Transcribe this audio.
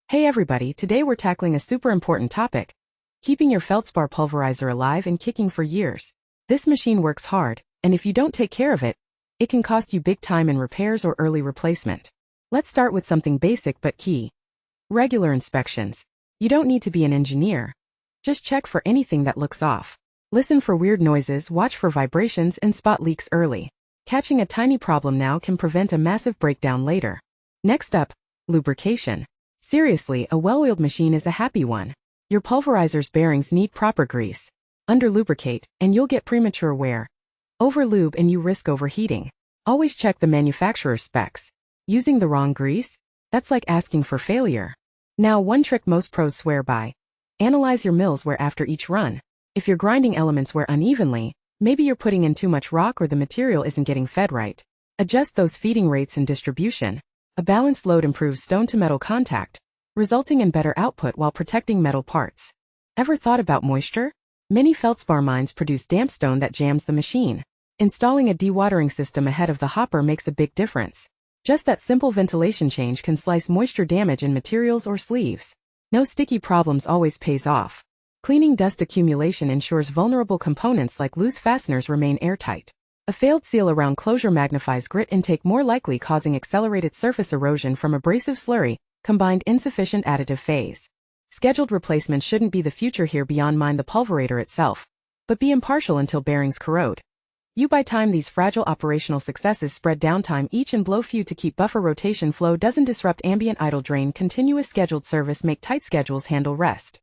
Hey everybody, today we're tackling a super important topic. Keeping your Feldspar pulverizer alive and kicking for years. This machine works hard, and if you don't take care of it, it can cost you big time in repairs or early replacement. Let's start with something basic but key. Regular inspections. You don't need to be an engineer. Just check for anything that looks off. Listen for weird noises, watch for vibrations, and spot leaks early. Catching a tiny problem now can prevent a massive breakdown later. Next up, lubrication. Seriously, a well-oiled machine is a happy one. Your pulverizer's bearings need proper grease. Under-lubricate, and you'll get premature wear. Over-lube and you risk overheating. Always check the manufacturer's specs. Using the wrong grease? That's like asking for failure. Now, one trick most pros swear by. Analyze your mill's wear after each run. If your grinding elements wear unevenly, maybe you're putting in too much rock or the material isn't getting fed right. Adjust those feeding rates and distribution. A balanced load improves stone-to-metal contact, resulting in better output while protecting metal parts. Ever thought about moisture? Many Feldspar mines produce damp stone that jams the machine. Installing a dewatering system ahead of the hopper makes a big difference. Just that simple ventilation change can slice moisture damage in materials or sleeves. No sticky problems always pays off. Cleaning dust accumulation ensures vulnerable components like loose fasteners remain airtight. A failed seal around closure magnifies grit intake more likely, causing accelerated surface erosion from abrasive slurry, combined insufficient additive phase. Scheduled replacement shouldn't be the future here. Beyond mind the pulverator itself, but be impartial until bearings corrode. You buy time. These fragile operational successes spread downtime each and blow few to keep buffer rotation flow doesn't disrupt ambient idle drain continuous scheduled service make tight schedules handle rest.